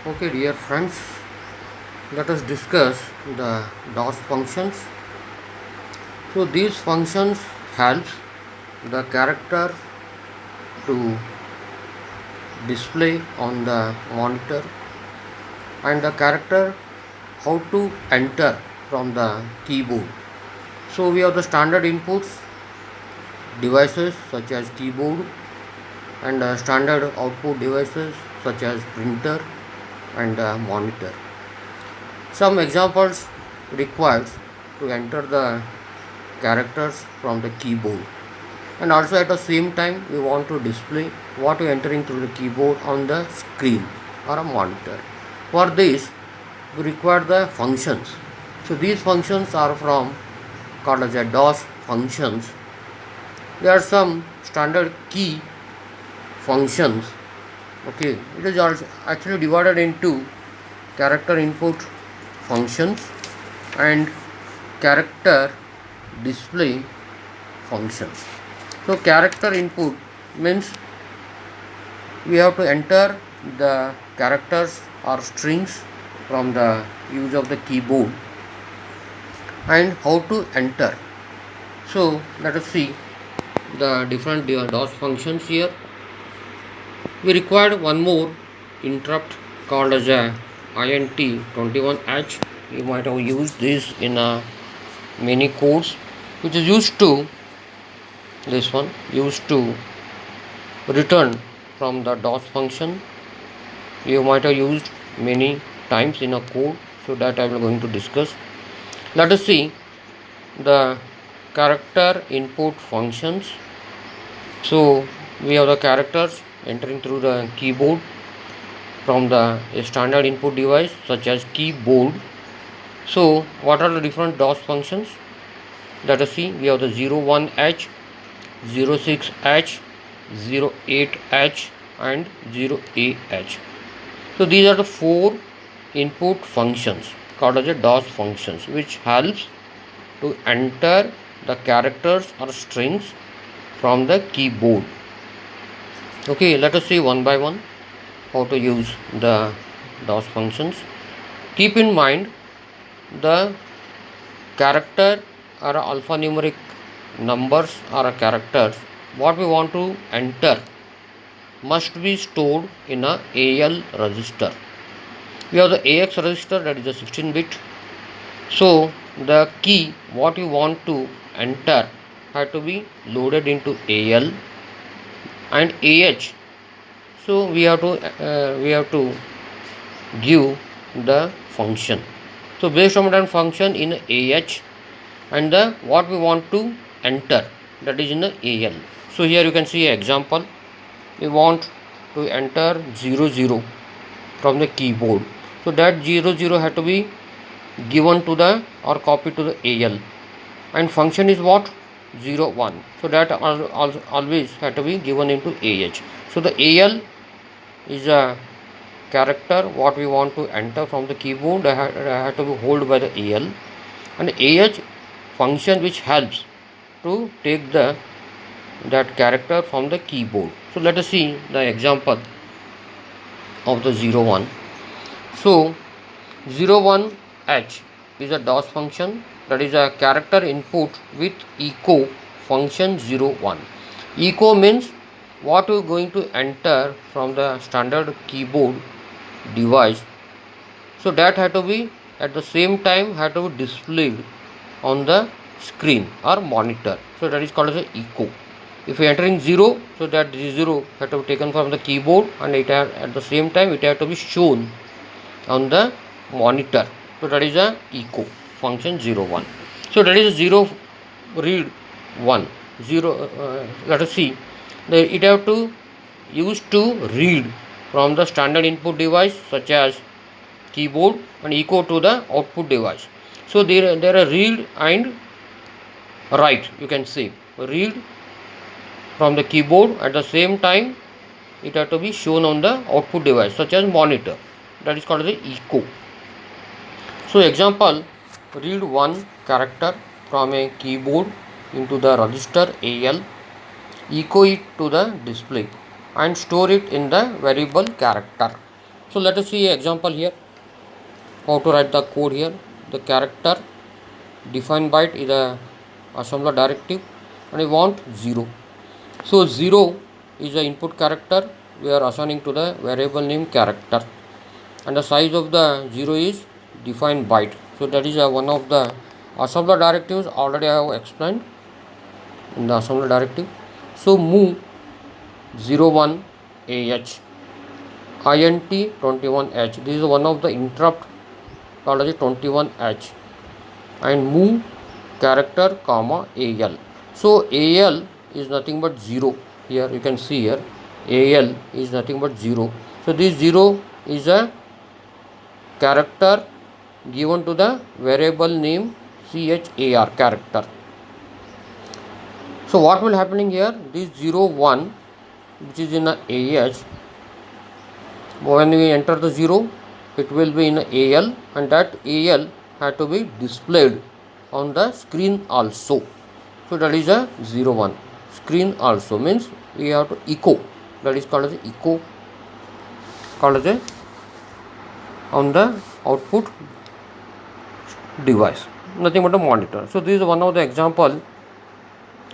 Okay, dear friends, let us discuss the DOS functions. So these functions helps the character to display on the monitor and the character how to enter from the keyboard. So we have the standard inputs devices such as keyboard and standard output devices such as printer and monitor. Some examples required to enter the characters from the keyboard, and also at the same time we want to display what we are entering through the keyboard on the screen or a monitor. For this we require the functions. So these functions are from called as a DOS functions. There are some standard key functions. Okay, it is also actually divided into character input functions and character display functions. So character input means we have to enter the characters or strings from the use of the keyboard and how to enter. So let us see the different DOS functions here. We required one more interrupt called as a INT21H. You might have used this in many codes, which is used to return from the DOS function. You might have used many times in a code, so that I am going to discuss. Let us see the character input functions. So we have the characters entering through the keyboard from the standard input device such as keyboard. So what are the different DOS functions? Let us see. We have the 01H, 06H, 08H and 0AH. So these are the four input functions called as a DOS functions, which helps to enter the characters or strings from the keyboard. Okay, let us see one by one how to use the DOS functions. Keep in mind the character or alphanumeric numbers or characters what we want to enter must be stored in a AL register. We have the AX register, that is a 16-bit. So the key what you want to enter have to be loaded into AL and AH. So we have to give the function. So based on that function in AH and the what we want to enter, that is in the AL. So here you can see an example. We want to enter 00 from the keyboard. So that 00 had to be given to the or copied to the AL, and function is what? 01. So that always had to be given into AH. So the AL is a character what we want to enter from the keyboard that have to be held by the AL, and AH function which helps to take that character from the keyboard. So let us see the example of the 01. So 01H is a DOS function, that is a character input with echo function 01. Echo means what we are going to enter from the standard keyboard device. So that had to be at the same time had to be displayed on the screen or monitor. So that is called as a echo. If you are entering 0, so that 0 had to be taken from the keyboard, and it at the same time it had to be shown on the monitor. So that is a echo function 01. So that is 0 read 1 0. Let us see. It have to use to read from the standard input device such as keyboard and echo to the output device. So there are read and write, you can say. Read from the keyboard, at the same time it has to be shown on the output device such as monitor, that is called the echo. So example, read one character from a keyboard into the register AL, echo it to the display and store it in the variable character. So let us see an example here, how to write the code here. The character defined byte is a assembler directive, and we want 0. So 0 is the input character we are assigning to the variable name character, and the size of the 0 is defined byte. So that is one of the assembler directives already I have explained in the assembler directive. So move 01 AH int 21H, this is one of the interrupt called as 21H, and move character comma AL. So AL is nothing but 0. Here you can see here AL is nothing but 0. So this 0 is a character given to the variable name char character. So what will happening here, this 01 which is in a AH, when we enter the 0 it will be in a AL, and that AL had to be displayed on the screen also. So that is a 01. Screen also means we have to echo, that is called as echo, called as a on the output device, nothing but a monitor. So this is one of the example,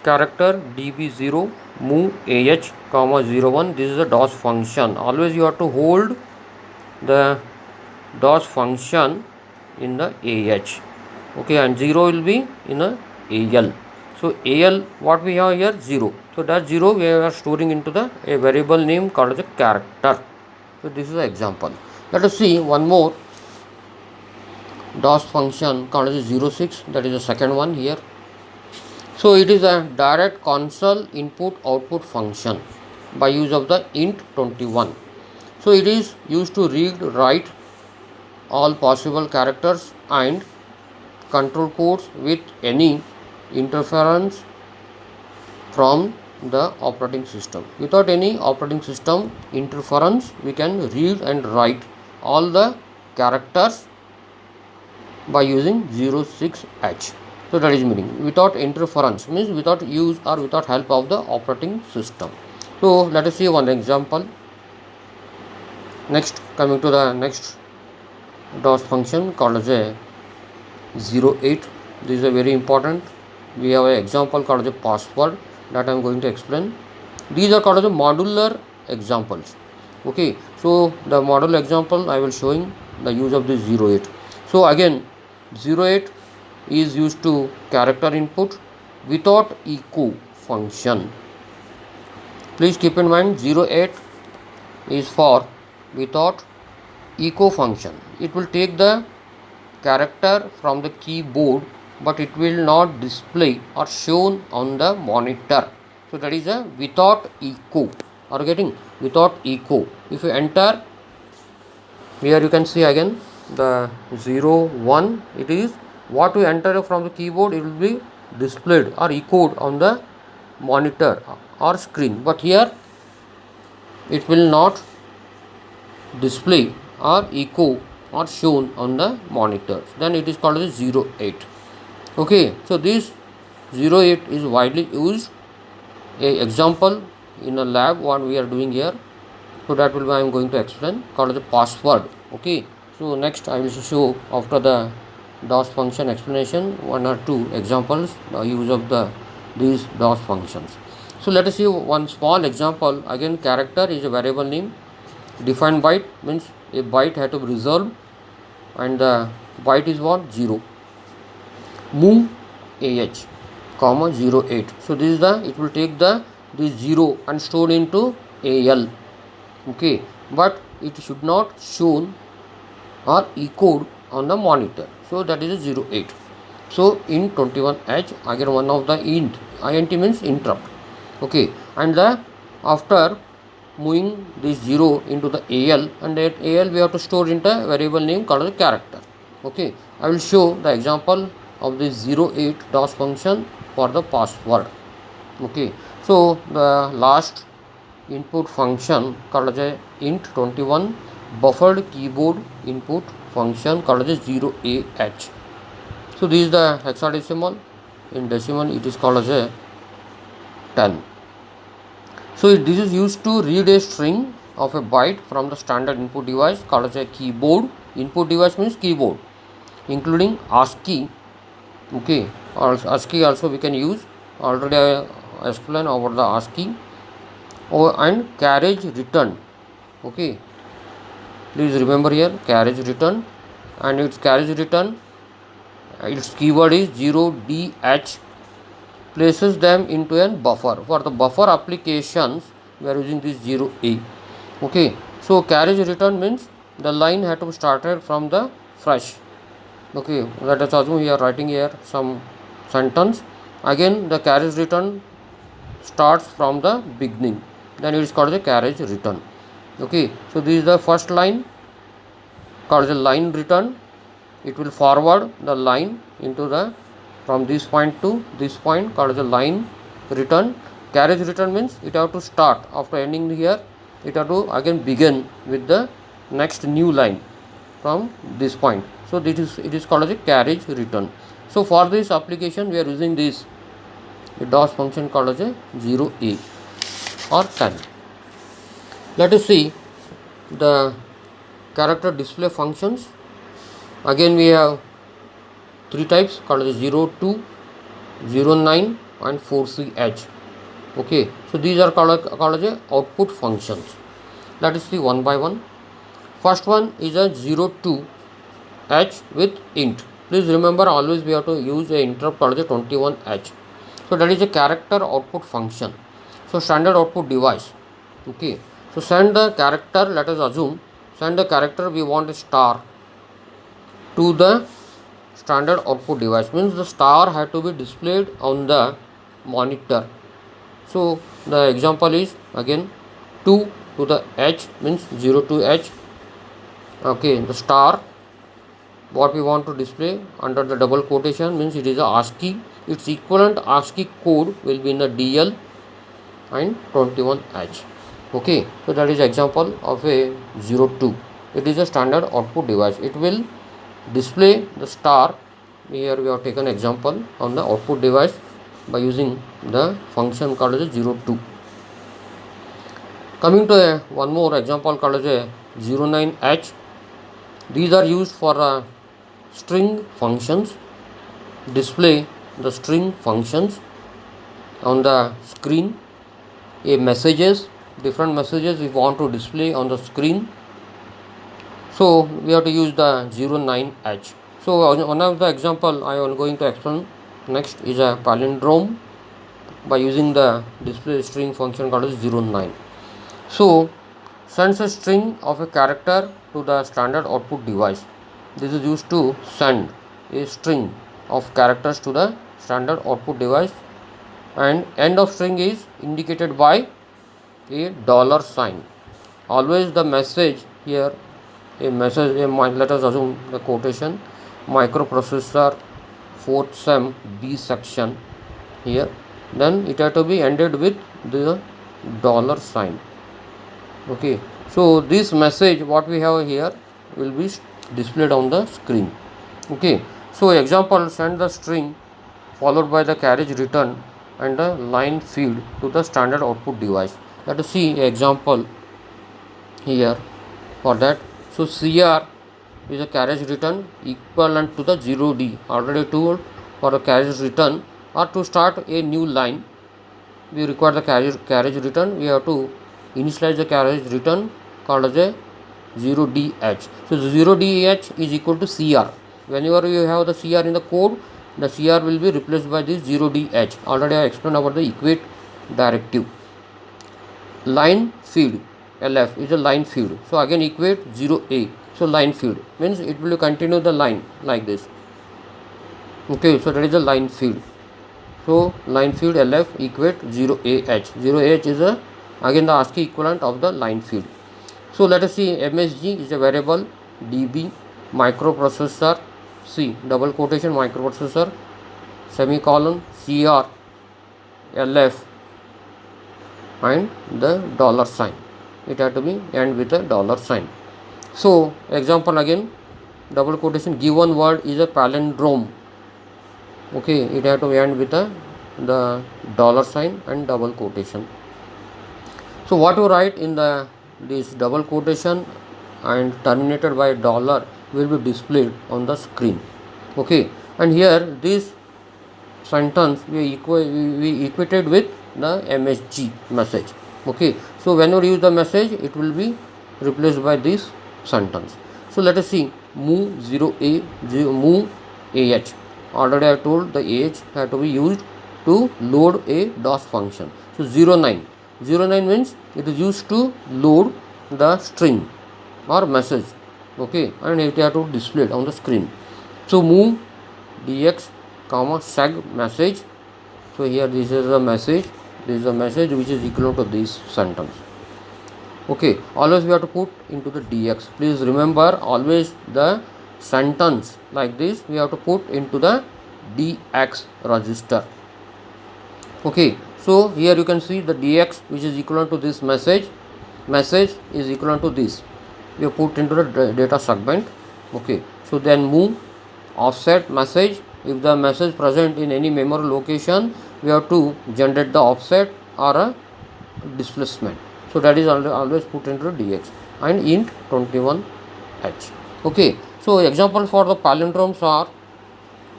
character db0 move ah comma 01. This is a DOS function. Always you have to hold the DOS function in the ah, okay, and 0 will be in a AL. So AL, what we have here, 0. So that 0 we are storing into the a variable name called as a character. So this is an example. Let us see one more DOS function called as 06, that is the second one here. So it is a direct console input output function by use of the int21. So it is used to read, write all possible characters and control codes with any interference from the operating system. Without any operating system interference, we can read and write all the characters by using 06H. So that is meaning without interference means without use or without help of the operating system. So let us see one example. Next, coming to the next DOS function called as a 08. This is a very important. We have an example called as a password that I am going to explain. These are called as a modular examples. Okay, so the modular example I will showing the use of this 08. So again 08 is used to character input without echo function. Please keep in mind 08 is for without echo function. It will take the character from the keyboard, but it will not display or shown on the monitor. So that is a without echo. Are you getting? Without echo. If you enter here, you can see again the 01. It is what we enter from the keyboard, it will be displayed or echoed on the monitor or screen, but here it will not display or echo or shown on the monitor. Then it is called as 08. Okay, so this 08 is widely used. A example in a lab what we are doing here, so that will be I am going to explain, called as a password. Okay, so next I will show after the DOS function explanation 1 or 2 examples the use of these DOS functions. So let us see one small example. Again, character is a variable name. Defined byte means a byte had to be resolved, and the byte is what, 0. Move ah comma 08. So this is it will take this 0 and store into AL. Okay, but it should not shown or echoed on the monitor. So that is a 08. So in 21H, again one of the int means interrupt. Okay, and after moving this 0 into the AL, and at AL we have to store into a variable name called a character. Okay, I will show the example of this 08 DOS function for the password. Okay, so the last input function called as a int21 buffered keyboard input function called as 0AH. So this is the hexadecimal. In decimal it is called as a 10. So this is used to read a string of a byte from the standard input device called as a keyboard. Input device means keyboard, including ASCII. Okay, ASCII also we can use. Already I explained about the ASCII. And carriage return. Okay, please remember here carriage return, and its carriage return, its keyword is 0DH, places them into a buffer. For the buffer applications we are using this 0A. Okay, so carriage return means the line had to be started from the fresh. Okay, let us assume we are writing here some sentence. Again the carriage return starts from the beginning, then it is called the carriage return. Okay, so this is the first line called the line return. It will forward the line into the from this point to this point called the line return. Carriage return means it have to start after ending here, it have to again begin with the next new line from this point. So it is called as a carriage return. So for this application we are using this DOS function called as a 0A or 10. Let us see the character display functions. Again we have three types called as 02, 09 and 4CH. Okay, so these are called as output functions. Let us see one by one. First one is a 02H with int. Please remember, always we have to use a interrupt called as 21H. So that is a character output function. So standard output device. Okay, so send the character, let us assume send the character we want a star to the standard output device, means the star had to be displayed on the monitor. So the example is again 2 to the H means 02H. Okay, the star what we want to display under the double quotation means it is a ASCII. Its equivalent ASCII code will be in the DL and 21H. Okay, so that is example of a 02. It is a standard output device. It will display the star. Here we have taken example on the output device by using the function called as 02. Coming to one more example called as a 09H. These are used for string functions. Display the string functions on the screen. Different messages we want to display on the screen. So we have to use the 09H. So one of the example I am going to explain next is a palindrome by using the display string function called as 09. So sends a string of a character to the standard output device. This is used to send a string of characters to the standard output device, and end of string is indicated by a dollar sign. Always the message here, let us assume the quotation microprocessor 4th sem B section here, then it has to be ended with the dollar sign. Okay, so this message what we have here will be displayed on the screen. Okay, so example, send the string followed by the carriage return and the line feed to the standard output device. Let us see example here for that. So CR is a carriage return equivalent to the 0D. Already told for a carriage return or to start a new line we require the carriage return. We have to initialize the carriage return called as a 0DH. So 0DH is equal to CR. Whenever you have the CR in the code, the CR will be replaced by this 0DH. Already I explained about the equate directive. Line feed LF is a line feed. So again equate 0A. So line feed means it will continue the line like this. Okay, so that is a line feed. So line feed LF equate 0AH. 0AH is again the ASCII equivalent of the line feed. So let us see, MSG is a variable, DB microprocessor, C double quotation microprocessor, semicolon, CR, LF and the dollar sign. It had to be end with a dollar sign. So example again, double quotation, given word is a palindrome. Okay, it had to end with the dollar sign and double quotation. So what you write in the this double quotation and terminated by dollar will be displayed on the screen. Okay, and here this sentence we equated with the MSG message. Okay, so whenever you use the message, it will be replaced by this sentence. So let us see move 0a move ah. Already I told the ah had to be used to load a DOS function. So 09 means it is used to load the string or message. Okay, and it have to display it on the screen. So move dx comma seg message. So here this is a message, this is a message which is equivalent to this sentence. Okay, always we have to put into the dx. Please remember, always the sentence like this we have to put into the dx register. Okay, so here you can see the dx which is equivalent to this message is equivalent to this, we have put into the data segment. Okay, so then move offset message. If the message present in any memory location, we have to generate the offset or a displacement. So that is always put into dx. And int 21h. Okay, so example for the palindromes are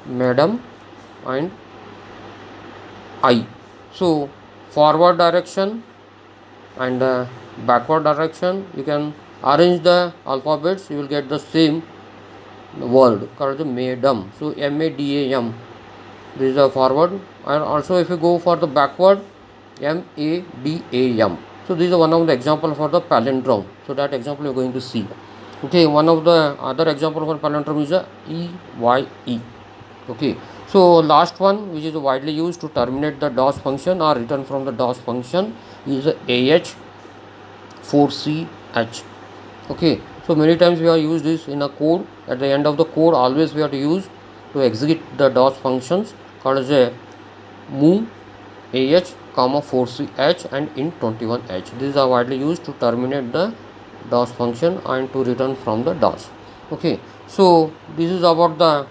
madam and I. So forward direction and backward direction, you can arrange the alphabets, you will get the same word called the madam. So madam, this is the forward. And also if you go for the backward, madam. So this is one of the example for the palindrome. So that example you are going to see. Okay, one of the other example for palindrome is a EYE. Okay, so last one which is widely used to terminate the DOS function or return from the DOS function is AH4CH. Okay, so many times we have used this in a code. At the end of the code, always we have to use to execute the DOS functions called as a move AH comma 4CH and int 21h. These are widely used to terminate the DOS function and to return from the DOS. Okay, so this is about the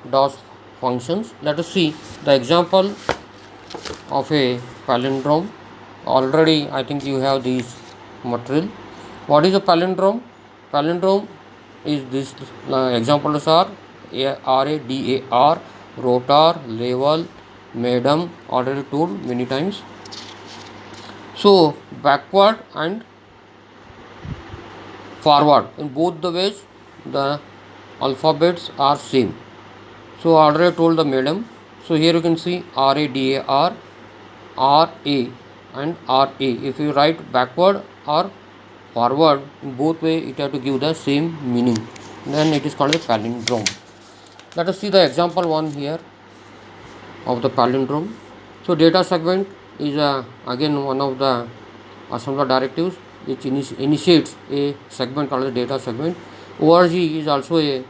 DOS functions. Let us see the example of a palindrome. Already I think you have this material. What is a palindrome? Palindrome is this examples are RADAR, rotor, level, madam, already told many times. So backward and forward, in both the ways the alphabets are same. So already told the madam. So here you can see RADAR, RA and RA. If you write backward or forward, in both way it have to give the same meaning, then it is called a palindrome. Let us see the example one here of the palindrome. So data segment is again one of the assembler directives which initiates a segment called the data segment. ORG is also a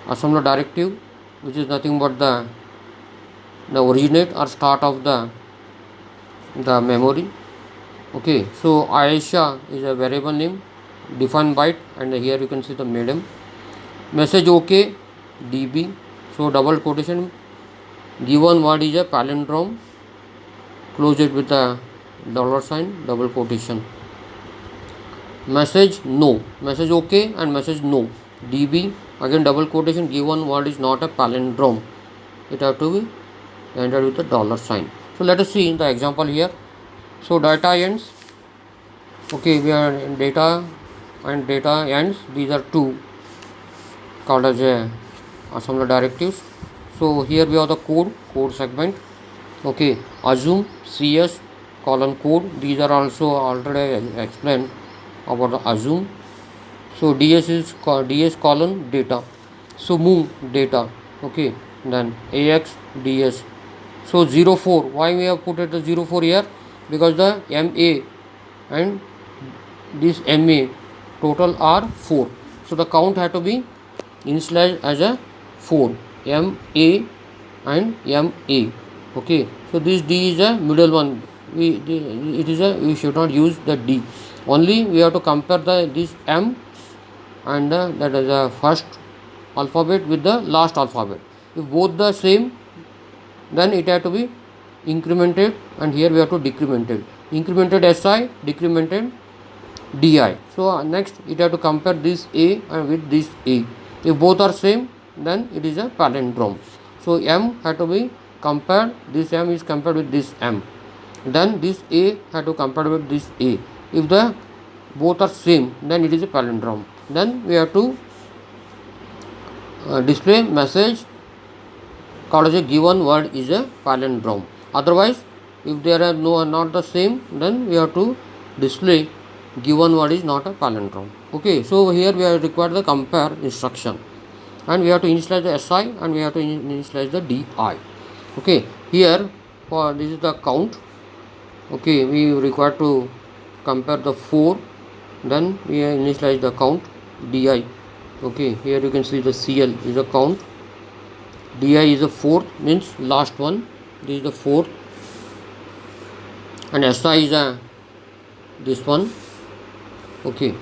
assembler directive which is nothing but the originate or start of the memory. Okay, so Aisha is a variable name, define byte, and here you can see the madam. Message OK, DB. So double quotation, given word is a palindrome, close it with a $sign, double quotation. Message no, message OK and message no, DB, again double quotation, given word is not a palindrome, it have to be entered with a $sign. So let us see in the example here. So data ends. Okay, we are in data and data ends. These are two called as a assembler directives. So here we have the code segment. Okay, assume CS colon code. These are also already explained about the assume. So DS is DS colon data. So move data. Okay, then AX DS. So 04. Why we have put it the 04 here? Because the MA and this MA total are 4. So the count had to be initialized as a 4. MA and MA. Okay. So this D is a middle one. We should not use the D. Only we have to compare this M and that is the first alphabet with the last alphabet. If both the same, then it has to be incremented, and here we have to decremented. Incremented SI, decremented di. So next it have to compare this a and with this a. If both are same, then it is a palindrome. So m had to be compared, this m is compared with this m, then this a had to compare with this a. If the both are same, then it is a palindrome. Then we have to display message called as a given word is a palindrome. Otherwise, if they are not the same, then we have to display given word is not a palindrome. Okay, so here we are required the compare instruction, and we have to initialize the si and we have to initialize the di. Okay, here for this is the count. Okay, we require to compare the 4, then we initialize the count di. Okay, here you can see the cl is a count, di is a 4, means last one, this is the 4, and si is a this one. Okay,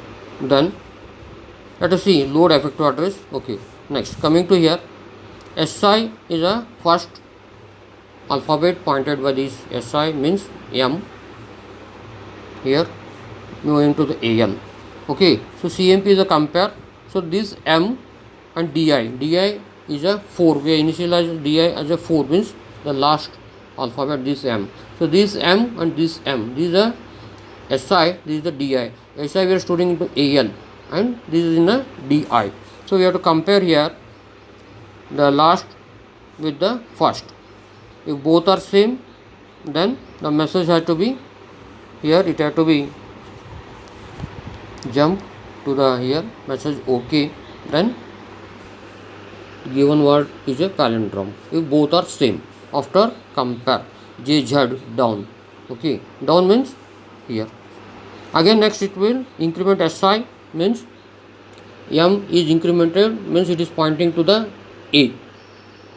then let us see load effective address. Okay, next coming to here, si is a first alphabet pointed by this si, means m, here moving to the al. Okay, so cmp is a compare, so this m and di is a 4, we initialize di as a 4, means the last alphabet this m. So this m and this m, this is a si, this is the di. Si we are storing into al and this is in a di. So we have to compare here the last with the first. If both are same, then the message has to be here, it has to be jump to the here message ok, then given word is a palindrome if both are same. After compare jz down. Okay, down means here. Again next it will increment si, means m is incremented, means it is pointing to the a.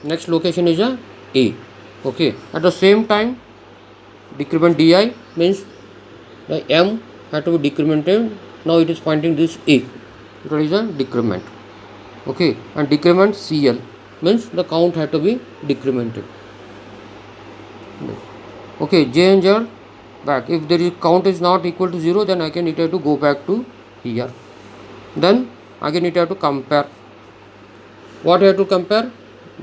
Next location is a a. Okay, at the same time decrement di, means the m had to be decremented, now it is pointing this a, it is a decrement. Okay, and decrement cl, means the count had to be decremented. Okay, j and z back. If there is count is not equal to 0, then again it have to go back to here. Then again it have to compare. What you have to compare?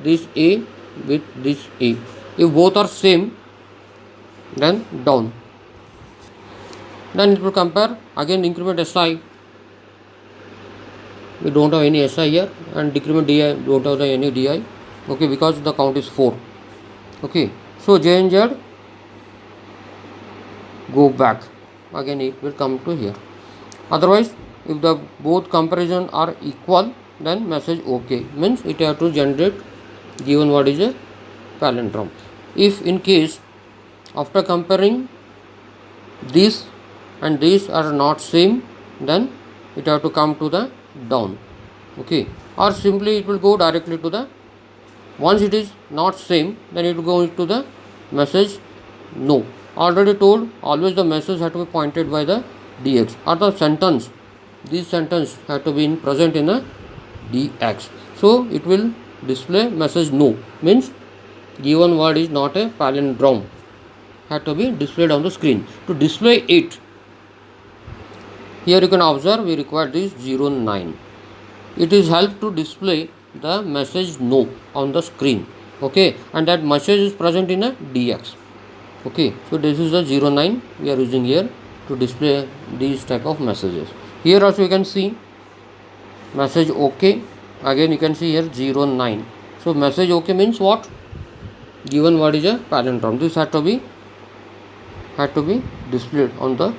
This a with this a. If both are same, then down. Then it will compare, again increment si. We don't have any si here, and decrement di, don't have any di. Okay, because the count is 4. Okay, so j and z go back, again it will come to here. Otherwise, if the both comparison are equal, then message ok, means it have to generate given word is a palindrome. If in case after comparing this and this are not same, then it have to come to the down. Okay, or simply it will go directly to the, once it is not same, then it will go into the message no. Already told, always the message had to be pointed by the dx, or the sentence, this sentence had to be present in a dx. So it will display message no, means given word is not a palindrome, had to be displayed on the screen. To display it, here you can observe we require this 09. It is help to display the message no on the screen. Okay, and that message is present in a dx. Okay, so this is the 09 we are using here to display these type of messages. Here also you can see message ok, again you can see here 09. So message ok means what? Given word is a palindrome. This had to be displayed on the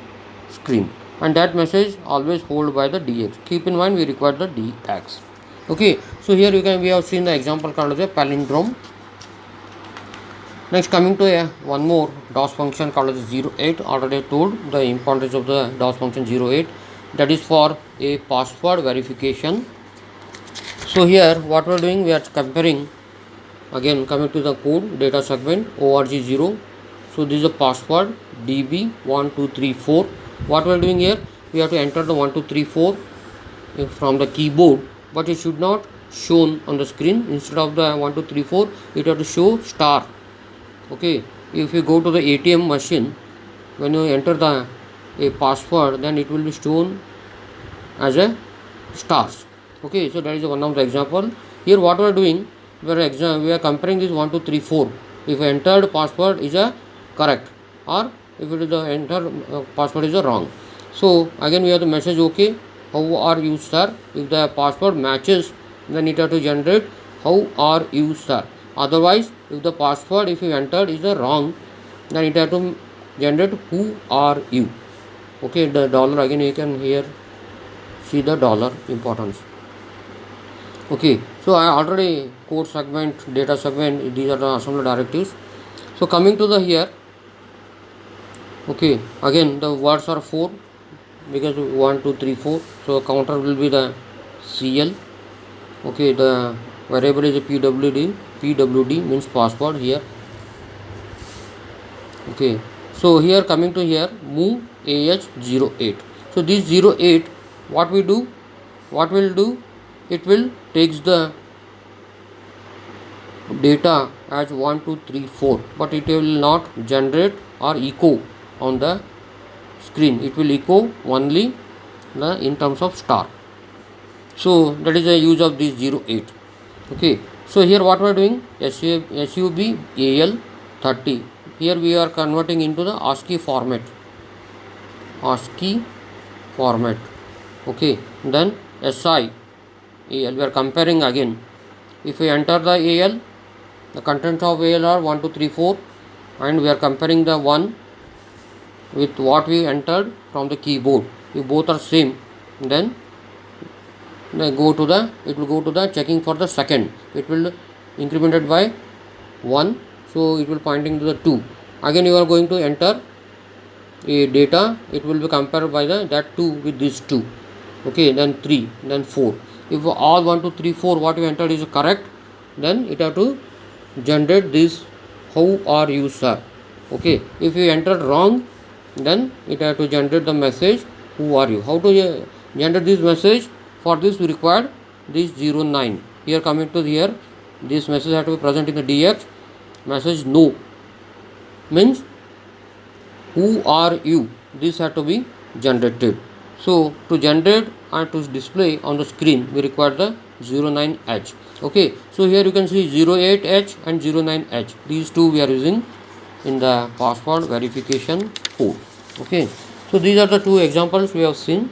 screen, and that message always hold by the dx. Keep in mind we require the dx. Okay, so here we have seen the example called as a palindrome. Next, coming to one more DOS function called as 08. Already told the importance of the DOS function 08, that is for a password verification. So here what we are doing, we are comparing, again coming to the code data segment org0. So this is a password db1234. What we are doing here, we have to enter the 1234 from the keyboard, but it should not shown on the screen. Instead of the 1234, it have to show star. Okay, if you go to the ATM machine, when you enter the a password, then it will be shown as a stars. Okay, so that is one of the example. Here what we are doing, we are comparing this 1 2 3 4. If entered password is a correct, or if it is the entered password is a wrong. So again we have the message okay, how are you sir? If the password matches, then it have to generate how are you sir. Otherwise, if the password if you entered is the wrong, then it have to generate who are you. Okay, the dollar again you can here see the dollar importance. Okay, so I already code segment, data segment, these are the assembly directives. So coming to the here, okay, again the words are 4 because 1 2 3 4. So counter will be the CL. Okay, the variable is a PWD means password here. Okay, so here coming to here move AH08. So this 08 what we do, what will do, it will takes the data as 1 2 3 4, but it will not generate or echo on the screen. It will echo only the in terms of star. So that is the use of this 08. Okay, so here what we are doing, SUB AL 30. Here we are converting into the ASCII format. Okay, then SI AL we are comparing again. If we enter the AL, the contents of AL are 1 2 3 4, and we are comparing the 1 with what we entered from the keyboard. If both are same, then it will go to the checking for the second. It will incremented by 1, so it will pointing to the 2. Again you are going to enter a data, it will be compared by the that 2 with this 2. Okay, then 3, then 4. If all 1 2 3 4 what we entered is correct, then it have to generate this how are you sir. Okay, if you entered wrong, then it have to generate the message who are you. How to generate this message? For this we required this 09. Here coming to here, this message have to be present in the DX. Message no means who are you, this have to be generated. So to generate and to display on the screen we require the 09H. Okay, so here you can see 08H and 09H. These two we are using in the password verification code. Okay, so these are the two examples we have seen.